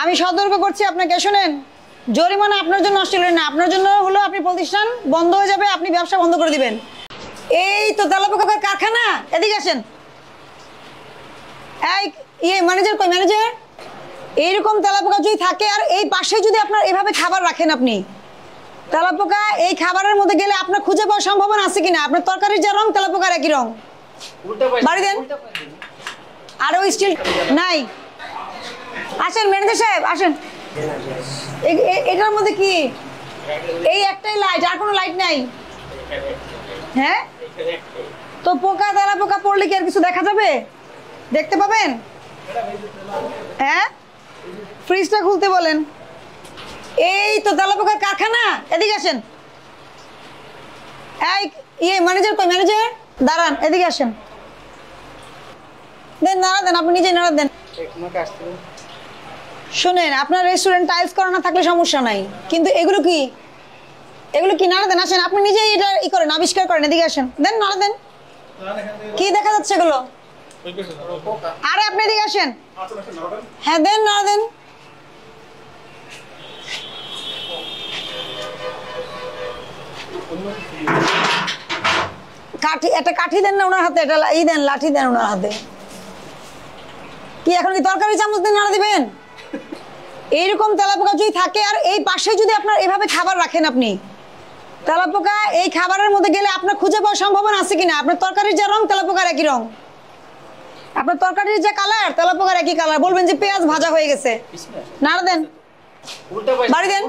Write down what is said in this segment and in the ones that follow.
আমি সতর্ক করছি আপনাকে, শুনেন, জরিমানা আপনার জন্য অস্ট্রেলিয়া না, আপনার জন্য হলো আপনি প্রতিষ্ঠান বন্ধ হয়ে যাবে, আপনি ব্যবসা বন্ধ করে দিবেন। এই তো তেলাপোকার কারখানা, এদিকে আসেন। এই ম্যানেজার কই? ম্যানেজার, এইরকম তেলাপোকা যদি থাকে আর এই পাশে যদি আপনার এভাবে খাবার রাখেন, আপনি তেলাপোকা এই খাবারের মধ্যে গেলে আপনার খুঁজে পাওয়ার সম্ভাবনা আছে কিনা? আপনার তরকারির যা রং তেলাপোকার একই রং। বাড়ি দেন। আর ওই স্টিল নাই। আসেন ম্যানেজার সাহেব, আসেন। এটার মধ্যে কি? এই একটাই লাইট, আর কোনো লাইট নাই? হ্যাঁ, তো পোকা তেলাপোকা পড়লে কি আর কিছু দেখা যাবে? দেখতে পাবেন? হ্যাঁ, ফ্রিজটা খুলতে বলেন। এই তো তেলাপোকার কারখানা, এদিকে আসেন। এই ম্যানেজার কই? ম্যানেজার দাঁড়ান, এদিকে আসেন। দেন, নাড়া দেন, আপনি নিজে নাড়া দেন। শুনেন, আপনার রেস্টুরেন্ট টাইলস করা না থাকলে সমস্যা নাই, কিন্তু এগুলো কি? এগুলো কি? নাড়া দেন, আসেন, আপনি নিজেই এটা ই করেন, আবিষ্কার করেন। এদিকে আসেন, দেন, নাড়া দেন। কি দেখা যাচ্ছে এগুলো? আরে আপনি এদিকে আসেন। হ্যাঁ, দেন, নাড়া দেন। কাঠি, একটা কাঠি দেন না ওনার হাতে, এটা এই দেন, লাঠি দেন ওনার হাতে। কি এখন কি তরকারি চামচ দিয়ে নাড়া দিবেন? এইরকম তেলাপোকা যদি থাকে আর এই পাশে যদি আপনার এভাবে খাবার রাখেন, আপনি তেলাপোকা এই খাবারের মধ্যে গেলে আপনার খুঁজে পাওয়ার সম্ভাবনা আছে কিনা? আপনার তরকারির যা রং তেলাপোকার একই রং। আপনার তরকারির যে কালার তেলাপোকার একই কালার। বলবেন যে পেঁয়াজ ভাজা হয়ে গেছে, নাড়া দেন, বাড়ি দেন।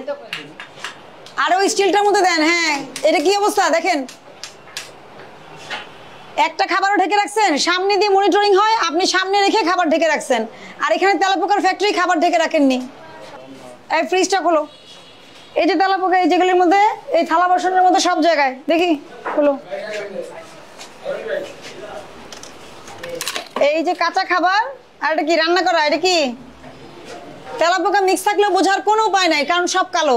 আর ওই স্টিলটার মধ্যে দেন। হ্যাঁ, এটা কি অবস্থা দেখেন। একটা খাবারও ঢেকে রাখছেন, সামনে দিয়ে মনিটরিং হয়, আপনি সামনে রেখে খাবার ঢেকে রাখছেন, আর এখানে তেলাপোকার ফ্যাক্টরি খাবার ঢেকে রাখেননি। এই ফ্রিজটা খোলো। এই যে তেলাপোকা এই যেগুলির মধ্যে, এই থালা বাসনের মধ্যে সব জায়গায় দেখি, খোলো। এই যে কাঁচা খাবার, আর এটা কি রান্না করা? এটা কি? তেলাপোকা মিক্স থাকলেও বোঝার কোনো উপায় নাই, কারণ সব কালো।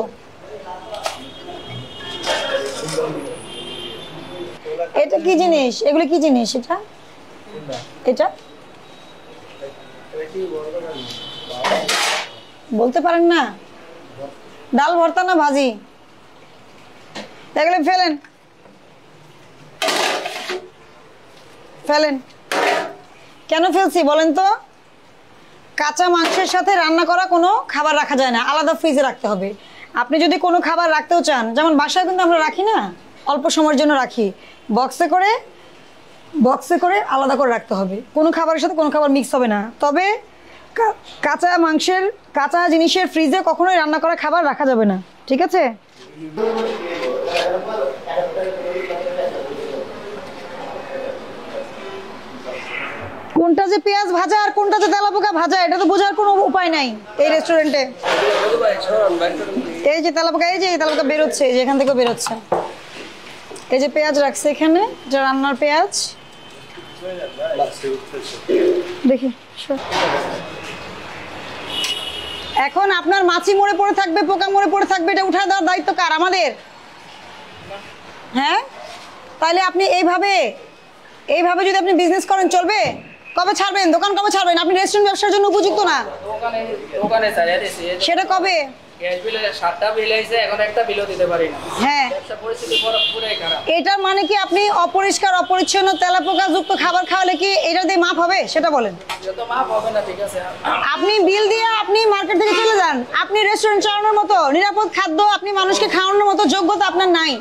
এটা কি জিনিস? এগুলো কি জিনিস? এটা এটা বলতে পারেন না? ডাল ভর্তা না ভাজি? এগুলো ফেলেন, ফেলেন। কেন ফেলছি বলেন তো? কাঁচা মাংসের সাথে রান্না করা কোনো খাবার রাখা যায় না, আলাদা ফ্রিজে রাখতে হবে। আপনি যদি কোনো খাবার রাখতেও চান, যেমন বাসায় কিন্তু আমরা রাখি না, অল্প সময়ের জন্য রাখি, বক্সে করে আলাদা করে রাখতে হবে। কোনো খাবারের সাথে কোনো খাবার মিক্স হবে না। তবে কাঁচা জিনিসের ফ্রিজে কখনোই রান্না করা খাবার রাখা যাবে না, ঠিক আছে? কোনটা যে পেঁয়াজ ভাজা আর কোনটা যে তেলাপোকা ভাজা, এটা তো বোঝার কোনো উপায় নাই এই রেস্টুরেন্টে। এই যে তেলাপোকা, এই যে তেলাপোকা বেরোচ্ছে, এই যে এখান থেকে বেরোচ্ছে। এই যে পেঁয়াজ রাখছে এখানে, যে রান্নার পেঁয়াজ, দেখি। এখন আপনার মাছি মরে পড়ে থাকবে, পোকা মরে পড়ে থাকবে, এটা উঠায় দেওয়ার দায়িত্ব কার? আমাদের। হ্যাঁ, তাহলে আপনি এইভাবে যদি আপনি বিজনেস করেন চলবে? কবে ছাড়বেন দোকান? কবে ছাড়বেন? আপনি রেস্টুরেন্ট ব্যবসার জন্য উপযুক্ত না। সেটা কবে? হ্যাঁ, এটার মানে কি আপনি অপরিষ্কার অপরিচ্ছন্ন তেলাপোকা যুক্ত খাবার খাওয়ালে কি এটা দিয়ে মাপ হবে? সেটা বলেন। আপনি বিল দিয়ে আপনি মার্কেট থেকে চলে যান। আপনি রেস্টুরেন্ট চালানোর মতো নিরাপদ খাদ্য আপনি মানুষকে খাওয়ানোর মতো যোগ্যতা আপনার নাই।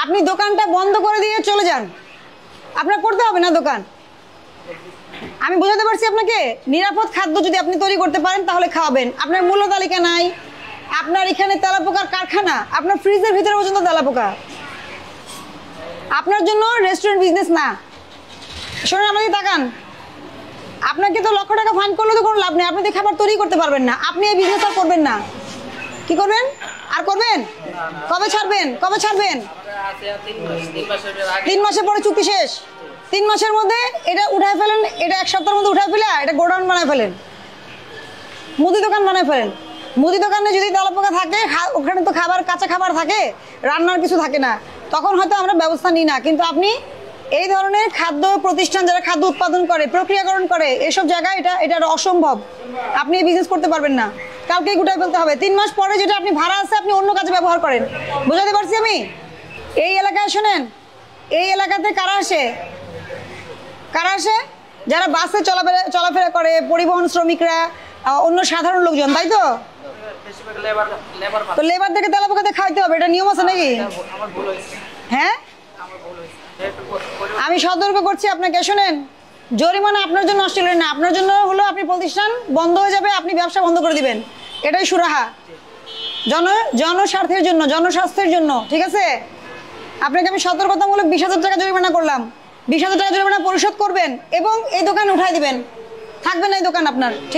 আপনি দোকানটা বন্ধ করে দিয়ে চলে যান, আপনার করতে হবে না দোকান। আমি বোঝাতে পারছি আপনাকে? নিরাপদ খাদ্য যদি আপনি তৈরি করতে পারেন তাহলে খাওয়াবেন। আপনার মূল্য তালিকা নাই, আপনার এখানে তেলাপোকার কারখানা, আপনার ফ্রিজের ভিতরে পর্যন্ত তেলাপোকা। আপনার জন্য রেস্টুরেন্ট বিজনেস না। শোনেন, আমাদের তাকান। আপনাকে তো লক্ষ টাকা ফাইন করলে তো কোনো লাভ নেই, আপনি তো খাবার তৈরি করতে পারবেন না। আপনি এই বিজনেস আর করবেন না। কি করবেন? আর করবেন? কবে ছাড়বেন? 3 মাসের পরে চুক্তি শেষ। 3 মাসের মধ্যে এটা উঠায় ফেলেন, এটা 1 সপ্তাহের মধ্যে উঠায় ফেলে এটা গোডাউন বানায় ফেলেন, মুদি দোকান বানায় ফেলেন। মুদি দোকানে যদি তেলাপোকা থাকে, ওখানে তো কাঁচা খাবার থাকে, রান্নার কিছু থাকে না, তখন হয়তো আমরা ব্যবস্থা নিই না। কিন্তু আপনি এই ধরনের খাদ্য প্রতিষ্ঠান যারা খাদ্য উৎপাদন করে, প্রক্রিয়াকরণ করে, এসব জায়গায় এটা অসম্ভব। আপনি বিজনেস করতে পারবেন না। কালকেই গুটাই ফেলতে হবে। 3 মাস পরে যেটা আপনি ভাড়া আছে আপনি অন্য কাজে ব্যবহার করেন। বুঝাতে পারছি আমি? এই এলাকায় শোনেন, এই এলাকাতে কারা আসে? কারা আসে? যারা বাসে চলাফেরা করে, পরিবহন শ্রমিকরা, অন্য সাধারণ লোকজন, তাই তো? তো লেবারদেরকে তেলাপোকাতে খাইতে হবে, এটা নিয়ম আছে নাকি? হ্যাঁ, আমি সতর্ক করছি আপনাকে। শোনেন, জরিমানা আপনার জন্য অস্ট্রেলিয়া না, আপনার জন্য হলো আপনি প্রতিষ্ঠান বন্ধ হয়ে যাবে, আপনি ব্যবসা বন্ধ করে দিবেন, এটাই সুরাহা। জনস্বার্থের জন্য, জনস্বাস্থ্যের জন্য, ঠিক আছে? আপনাকে আমি সতর্কতামূলক 20,000 টাকা জরিমানা করলাম। 20,000 টাকা জরিমানা পরিশোধ করবেন এবং এই দোকান উঠাই দিবেন, থাকবে না এই দোকান আপনার, ঠিক আছে?